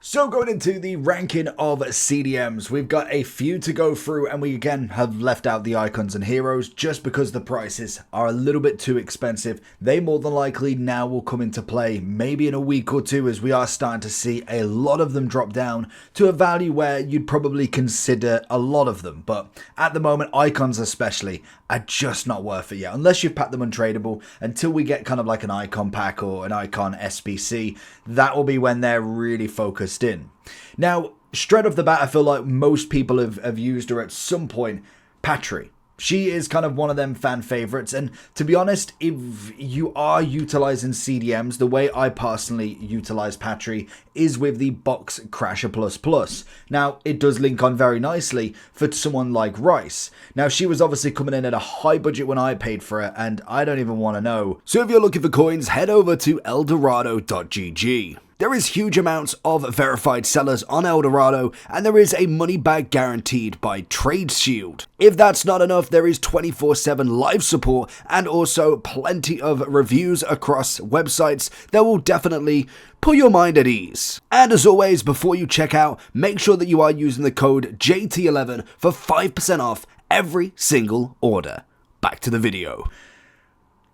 So going into the ranking of CDMs, we've got a few to go through, and we again have left out the icons and heroes just because the prices are a little bit too expensive. They more than likely now will come into play maybe in a week or two, as we are starting to see a lot of them drop down to a value where you'd probably consider a lot of them. But at the moment, icons especially are just not worth it yet, unless you've packed them untradeable. Until we get kind of like an icon pack or an icon SBC, that will be when they're really focused in. Now, straight off the bat, I feel like most people have used her at some point. Patry. She is kind of one of them fan favorites, and to be honest, if you are utilizing CDMs, the way I personally utilize Patry is with the Box Crasher Plus. Now, it does link on very nicely for someone like Rice. Now, she was obviously coming in at a high budget when I paid for it, and I don't even want to know. So if you're looking for coins, head over to eldorado.gg. There is huge amounts of verified sellers on Eldorado, and there is a money back guaranteed by Trade Shield. If that's not enough, there is 24/7 live support and also plenty of reviews across websites that will definitely put your mind at ease. And as always, before you check out, make sure that you are using the code JT11 for 5% off every single order. Back to the video.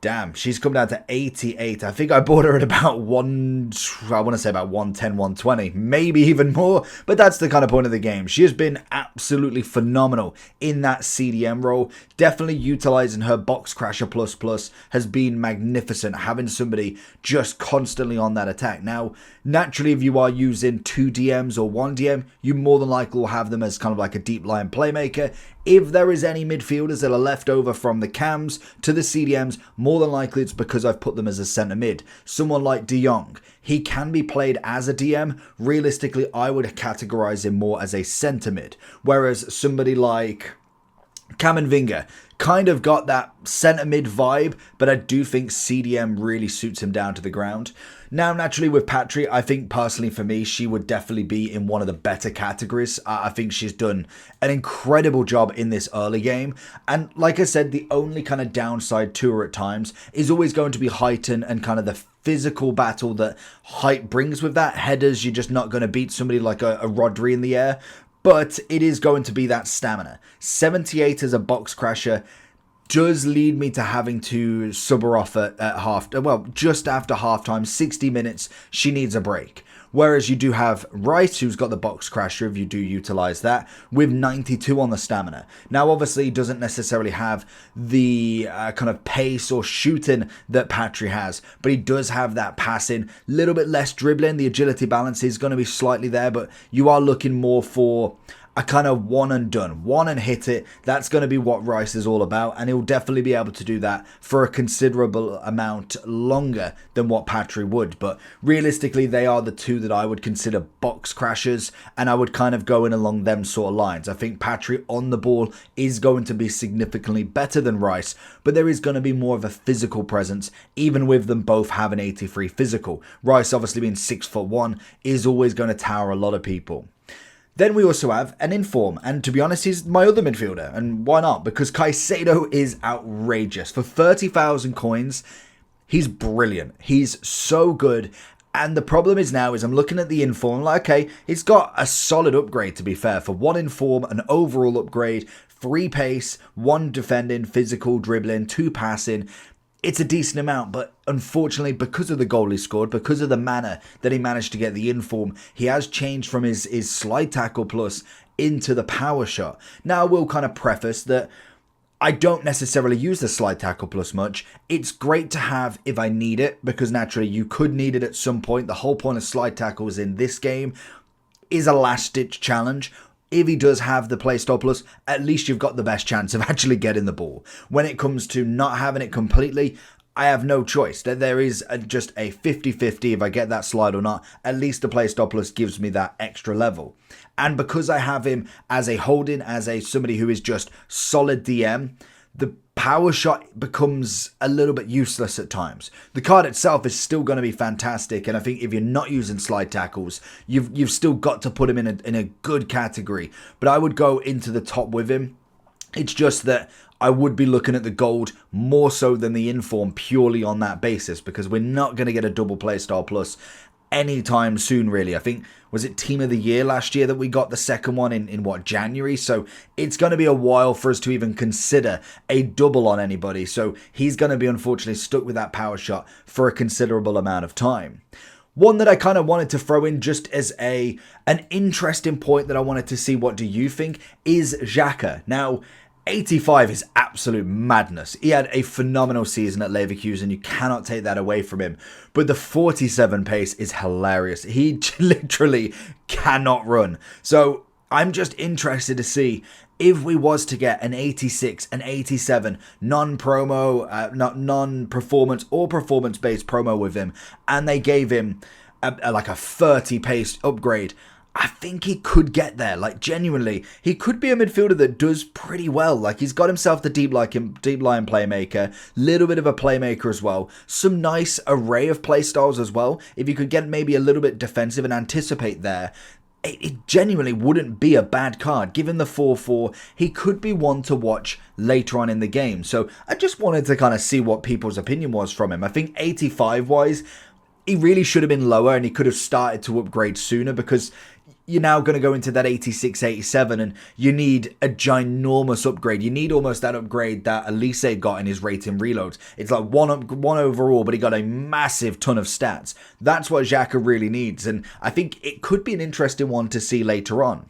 Damn, she's come down to 88. I think I bought her at about about 110, 120, maybe even more, but that's the kind of point of the game. She has been absolutely phenomenal in that CDM role. Definitely utilizing her Box Crasher Plus has been magnificent, having somebody just constantly on that attack. Now, naturally, if you are using 2 DMs or 1 DM, you more than likely will have them as kind of like a deep line playmaker. If there is any midfielders that are left over from the cams to the CDMs, more than likely it's because I've put them as a centre mid. Someone like De Jong, he can be played as a DM. Realistically, I would categorize him more as a centre mid. Whereas somebody like Kamenvinga kind of got that centre mid vibe, but I do think CDM really suits him down to the ground. Now, naturally, with Patry, I think personally for me, she would definitely be in one of the better categories. I think she's done an incredible job in this early game. And like I said, the only kind of downside to her at times is always going to be height and kind of the physical battle that height brings with that. Headers, you're just not going to beat somebody like a Rodri in the air. But it is going to be that stamina. 78 as a Box Crasher does lead me to having to sub her off at just after halftime. 60 minutes, she needs a break. Whereas you do have Rice, who's got the Box Crasher, if you do utilize that, with 92 on the stamina. Now, obviously, he doesn't necessarily have the kind of pace or shooting that Patry has, but he does have that passing, little bit less dribbling. The agility balance is going to be slightly there, but you are looking more for a kind of one and done, one and hit it. That's going to be what Rice is all about, and he'll definitely be able to do that for a considerable amount longer than what Patry would. But realistically, they are the two that I would consider Box Crashers, and I would kind of go in along them sort of lines. I think Patry on the ball is going to be significantly better than Rice, but there is going to be more of a physical presence, even with them both having 83 physical. Rice, obviously being 6'1", is always going to tower a lot of people. Then we also have an inform, and to be honest, he's my other midfielder, and why not? Because Caicedo is outrageous. For 30,000 coins, he's brilliant. He's so good, and the problem is now I'm looking at the inform, like, okay, it's got a solid upgrade, to be fair. For 1 inform, an overall upgrade, 3 pace, 1 defending, physical, dribbling, 2 passing. It's a decent amount, but unfortunately, because of the goal he scored, because of the manner that he managed to get the inform, he has changed from his slide tackle plus into the power shot. Now, I will kind of preface that I don't necessarily use the slide tackle plus much. It's great to have if I need it, because naturally you could need it at some point. The whole point of slide tackles in this game is a last-ditch challenge. If he does have the playstyle plus, at least you've got the best chance of actually getting the ball. When it comes to not having it completely, I have no choice. There is just a 50-50 if I get that slide or not. At least the playstyle plus gives me that extra level. And because I have him as a holding, as somebody who is just solid DM, the power shot becomes a little bit useless at times. The card itself is still going to be fantastic, and I think if you're not using slide tackles, you've still got to put him in a good category. But I would go into the top with him. It's just that I would be looking at the gold more so than the inform purely on that basis, because we're not going to get a double playstyle plus. anytime soon, really. I think, was it Team of the Year last year that we got the second one in what, January? So it's going to be a while for us to even consider a double on anybody. So he's going to be unfortunately stuck with that power shot for a considerable amount of time. One that I kind of wanted to throw in just as an interesting point that I wanted to see what do you think is Xhaka. Now, 85 is absolute madness. He had a phenomenal season at Leverkusen. You cannot take that away from him. But the 47 pace is hilarious. He literally cannot run. So I'm just interested to see if we was to get an 86, an 87, non-performance or performance-based promo with him, and they gave him like a 30 pace upgrade, I think he could get there. Like, genuinely, he could be a midfielder that does pretty well. Like, he's got himself the deep line playmaker, little bit of a playmaker as well, some nice array of play styles as well. If you could get maybe a little bit defensive and anticipate there, it genuinely wouldn't be a bad card. Given the 4-4, he could be one to watch later on in the game. So I just wanted to kind of see what people's opinion was from him. I think 85-wise, he really should have been lower and he could have started to upgrade sooner, because you're now going to go into that 86, 87 and you need a ginormous upgrade. You need almost that upgrade that Elise got in his rating reloads. It's like one overall, but he got a massive ton of stats. That's what Xhaka really needs, and I think it could be an interesting one to see later on.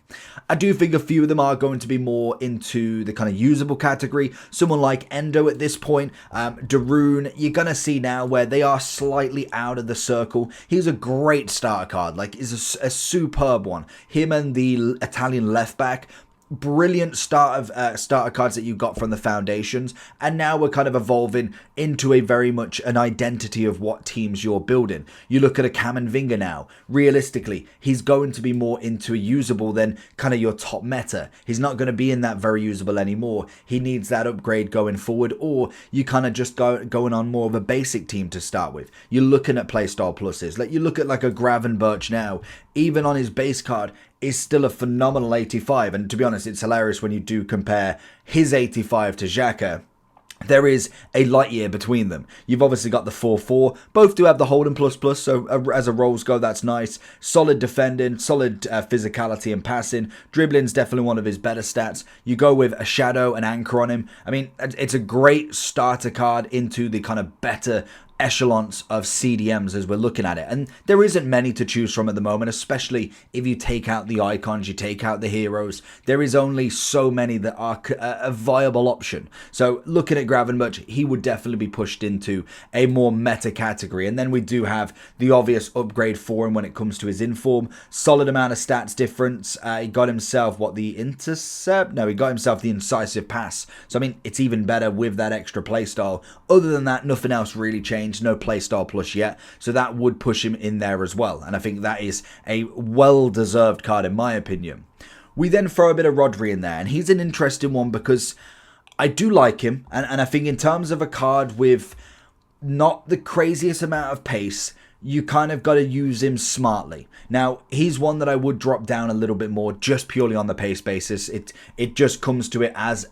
I do think a few of them are going to be more into the kind of usable category. Someone like Endo at this point, Darun, you're going to see now where they are slightly out of the circle. He's a great starter card, like he's a superb one. Him and the Italian left back, brilliant starter cards that you got from the foundations, and now we're kind of evolving into a very much an identity of what teams you're building. You look at a Camavinga now, realistically, he's going to be more into a usable than kind of your top meta. He's not going to be in that very usable anymore. He needs that upgrade going forward, or you kind of just going on more of a basic team to start with. You're looking at playstyle pluses. Like, you look at like a Gravenberch now, even on his base card, is still a phenomenal 85. And to be honest, it's hilarious when you do compare his 85 to Xhaka. There is a light year between them. You've obviously got the 4-4. Both do have the Holden plus, so as a roles go, that's nice. Solid defending, solid physicality and passing. Dribbling's definitely one of his better stats. You go with a shadow, an anchor on him. I mean, it's a great starter card into the kind of better echelons of CDMs as we're looking at it, and there isn't many to choose from at the moment, especially if you take out the icons, you take out the heroes. There is only so many that are a viable option. So looking at Gravenberch, he would definitely be pushed into a more meta category. And then we do have the obvious upgrade for him when it comes to his inform. Solid amount of stats difference. He got himself the intercept? No, he got himself the incisive pass. So I mean, it's even better with that extra playstyle. Other than that, nothing else really changed. No playstyle plus yet, so that would push him in there as well, and I think that is a well-deserved card in my opinion. We then throw a bit of Rodri in there, and he's an interesting one because I do like him, and I think in terms of a card with not the craziest amount of pace, you kind of got to use him smartly. Now, he's one that I would drop down a little bit more just purely on the pace basis. It just comes to it as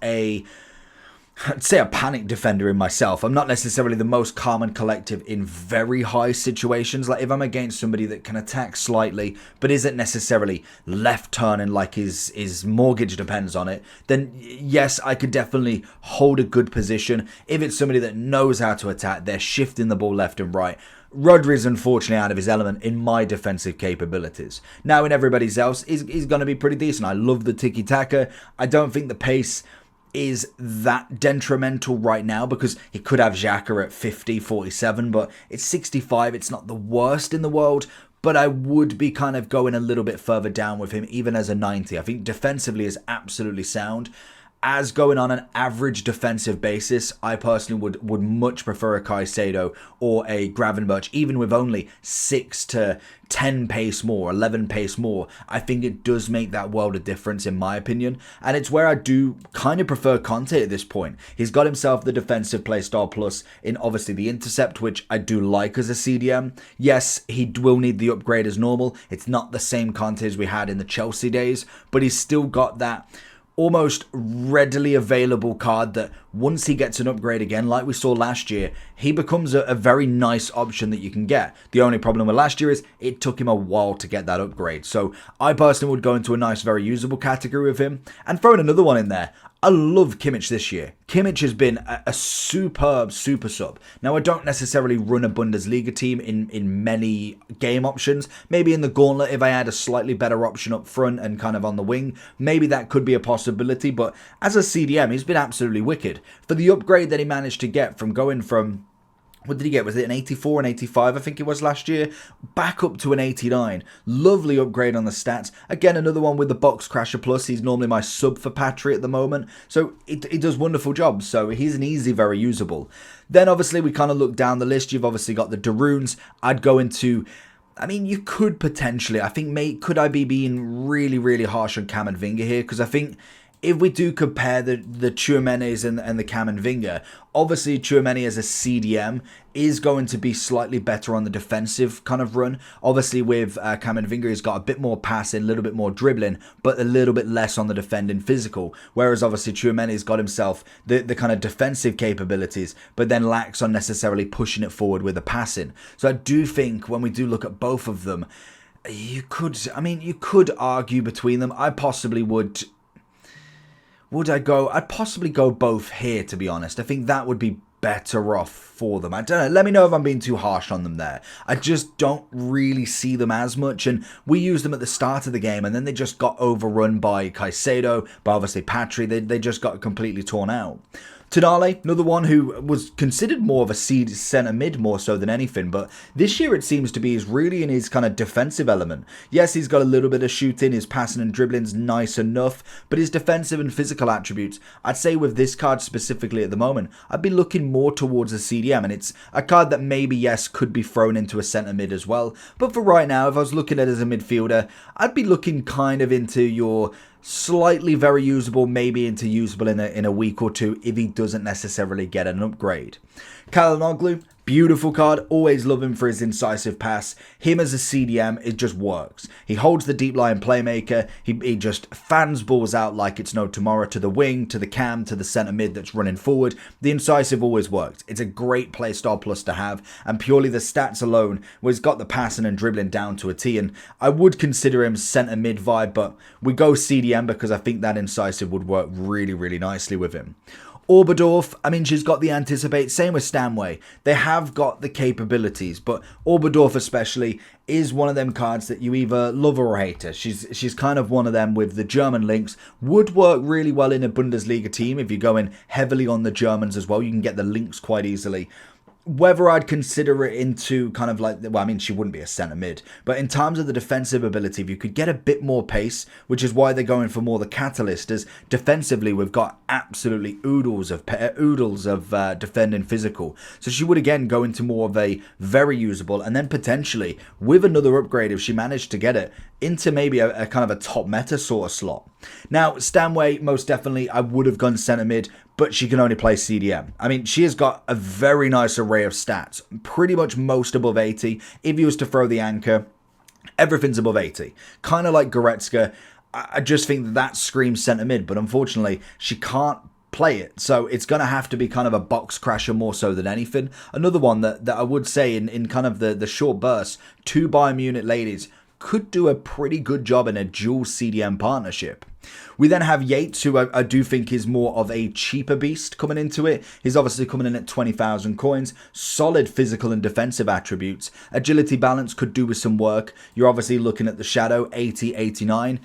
I'd say a panic defender in myself. I'm not necessarily the most calm and collective in very high situations. Like if I'm against somebody that can attack slightly but isn't necessarily left turning like his mortgage depends on it, then yes, I could definitely hold a good position. If it's somebody that knows how to attack, they're shifting the ball left and right, Rodri is unfortunately out of his element in my defensive capabilities. Now in everybody's else, he's going to be pretty decent. I love the tiki-taka. I don't think the pace is that detrimental right now because he could have Xhaka at 50, 47, but it's 65. It's not the worst in the world, but I would be kind of going a little bit further down with him, even as a 90. I think defensively is absolutely sound. As going on an average defensive basis, I personally would much prefer a Caicedo or a Gravenberch, even with only 6 to 10 pace more, 11 pace more. I think it does make that world of difference in my opinion, and it's where I do kind of prefer Conte at this point. He's got himself the defensive playstyle plus in obviously the intercept, which I do like as a CDM. Yes, he will need the upgrade as normal. It's not the same Conte as we had in the Chelsea days, but he's still got that almost readily available card that once he gets an upgrade again, like we saw last year, he becomes a very nice option that you can get. The only problem with last year is it took him a while to get that upgrade. So I personally would go into a nice, very usable category with him. And throwing another one in there, I love Kimmich this year. Kimmich has been a superb super sub. Now, I don't necessarily run a Bundesliga team in many game options. Maybe in the gauntlet, if I had a slightly better option up front and kind of on the wing, maybe that could be a possibility. But as a CDM, he's been absolutely wicked. For the upgrade that he managed to get from going from... what did he get? Was it an 84, an 85, I think it was last year? Back up to an 89. Lovely upgrade on the stats. Again, another one with the Box Crasher Plus. He's normally my sub for Patry at the moment. So he does wonderful jobs. So he's an easy, very usable. Then obviously we kind of look down the list. You've obviously got the Daruns. I'd go into... I mean, you could potentially... I think, could I be being really, really harsh on Camavinga here? Because I think... if we do compare the Tchouaménis and the Camavinga, obviously Tchouaméni as a CDM is going to be slightly better on the defensive kind of run. Obviously with Camavinga, he's got a bit more passing, a little bit more dribbling, but a little bit less on the defending physical. Whereas obviously Tchouaméni's got himself the kind of defensive capabilities, but then lacks on necessarily pushing it forward with the passing. So I do think when we do look at both of them, you could argue between them. I possibly would... I'd possibly go both here, to be honest. I think that would be better off for them. I don't know. Let me know if I'm being too harsh on them there. I just don't really see them as much. And we used them at the start of the game, and then they just got overrun by Caicedo, by obviously Patry. They just got completely torn out. Tonali, another one who was considered more of a centre mid more so than anything, but this year it seems to be is really in his kind of defensive element. Yes, he's got a little bit of shooting, his passing and dribbling's nice enough, but his defensive and physical attributes, I'd say with this card specifically at the moment, I'd be looking more towards a CDM, and it's a card that maybe, yes, could be thrown into a centre mid as well, but for right now, if I was looking at it as a midfielder, I'd be looking kind of into your... slightly very usable, maybe into usable in a week or two if he doesn't necessarily get an upgrade. Calhanoglu, beautiful card. Always love him for his incisive pass. Him as a CDM, it just works. He holds the deep line playmaker. He just fans balls out like it's no tomorrow to the wing, to the cam, to the centre mid that's running forward. The incisive always works. It's a great playstyle plus to have, and purely the stats alone, where he's got the passing and dribbling down to a T, and I would consider him centre mid vibe, but we go CDM because I think that incisive would work really, really nicely with him. Oberdorf, I mean, she's got the anticipate, same with Stanway. They have got the capabilities, but Oberdorf especially is one of them cards that you either love or hate her. She's kind of one of them with the German links. Would work really well in a Bundesliga team if you're going heavily on the Germans as well. You can get the links quite easily. Whether I'd consider it into kind of like, well, I mean, she wouldn't be a centre mid, but in terms of the defensive ability, if you could get a bit more pace, which is why they're going for more the catalyst, as defensively we've got absolutely oodles of defending physical. So she would again go into more of a very usable, and then potentially with another upgrade, if she managed to get it, into maybe a kind of a top meta sort of slot. Now, Stanway, most definitely, I would have gone centre mid, but she can only play CDM. I mean, she has got a very nice array of stats, pretty much most above 80. If you was to throw the anchor, everything's above 80. Kind of like Goretzka, I just think that screams centre mid, but unfortunately, she can't play it. So it's going to have to be kind of a box crasher more so than anything. Another one that I would say in kind of the short bursts, 2 Bayern Munich ladies could do a pretty good job in a dual CDM partnership. We then have Yates, who I do think is more of a cheaper beast coming into it. He's obviously coming in at 20,000 coins. Solid physical and defensive attributes. Agility balance could do with some work. You're obviously looking at the Shadow, 80, 89.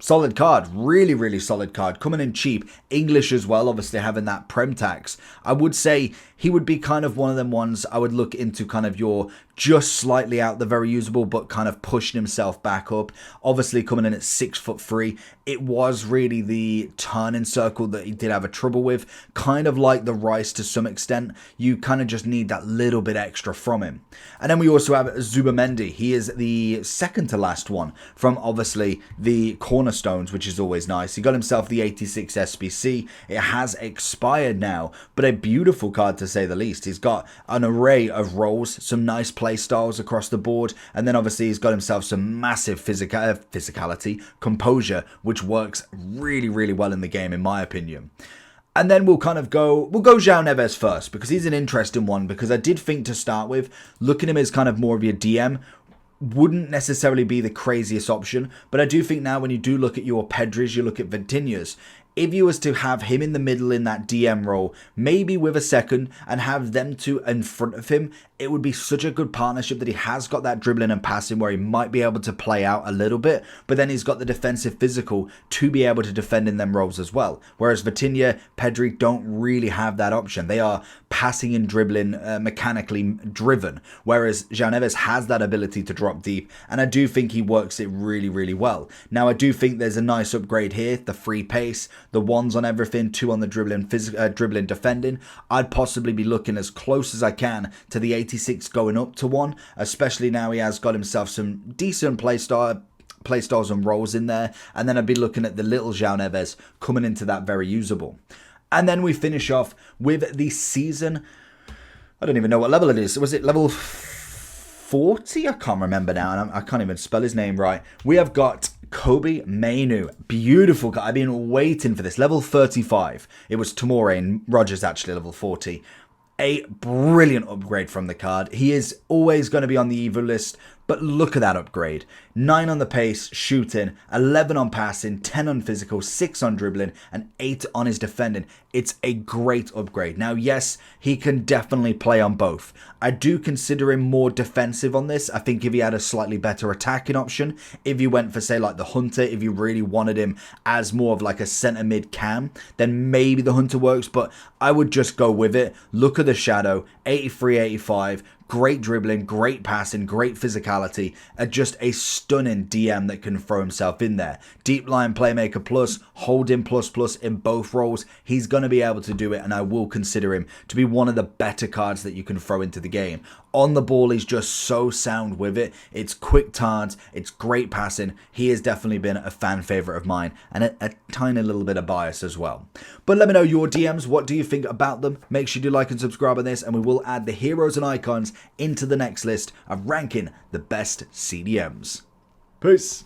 Solid card, really, really solid card. Coming in cheap. English as well, obviously having that Prem tax. I would say he would be kind of one of them ones I would look into kind of your just slightly out the very usable, but kind of pushing himself back up. Obviously coming in at 6'3", it was really the turning circle that he did have a trouble with. Kind of like the Rice to some extent. You kind of just need that little bit extra from him. And then we also have Zubamendi. He is the second to last one from obviously the Cornerstones, which is always nice. He got himself the 86 SBC. It has expired now, but a beautiful card to say the least. He's got an array of roles, some nice play styles across the board, and then obviously he's got himself some massive physicality, composure, which works really, really well in the game in my opinion. And then we'll go João Neves first, because he's an interesting one, because I did think to start with, looking at him as kind of more of your DM wouldn't necessarily be the craziest option. But I do think now when you do look at your Pedris, you look at Vitinhas, if you was to have him in the middle in that DM role, maybe with a second, and have them two in front of him, it would be such a good partnership that he has got that dribbling and passing where he might be able to play out a little bit, but then he's got the defensive physical to be able to defend in them roles as well. Whereas Vitinha, Pedri don't really have that option. They are passing and dribbling, mechanically driven, whereas João Neves has that ability to drop deep, and I do think he works it really, really well. Now, I do think there's a nice upgrade here, the free pace, the ones on everything, 2 on the dribbling defending. I'd possibly be looking as close as I can to the 86 going up to 1, especially now he has got himself some decent playstyles and roles in there, and then I'd be looking at the little João Neves coming into that very usable. And then we finish off with the season, I don't even know what level it is. Was it level 40? I can't remember now, and I can't even spell his name right. We have got Kobe Mainu. Beautiful guy. I've been waiting for this. Level 35. It was Tomori and Rogers actually level 40. A brilliant upgrade from the card. He is always going to be on the evil list, but look at that upgrade. 9 on the pace, shooting, 11 on passing, 10 on physical, 6 on dribbling, and 8 on his defending. It's a great upgrade. Now, yes, he can definitely play on both. I do consider him more defensive on this. I think if he had a slightly better attacking option, if you went for, say, like the Hunter, if you really wanted him as more of like a centre mid cam, then maybe the Hunter works, but I would just go with it. Look at the Shadow, 83, 85, great dribbling, great passing, great physicality, and just a stunning DM that can throw himself in there. Deep line playmaker plus, holding plus in both roles. He's going to be able to do it, and I will consider him to be one of the better cards that you can throw into the game. On the ball, he's just so sound with it. It's quick turns, it's great passing. He has definitely been a fan favorite of mine, and a tiny little bit of bias as well. But let me know your DMs. What do you think about them? Make sure you do like and subscribe on this, and we will add the heroes and icons into the next list of ranking the best CDMs. Peace.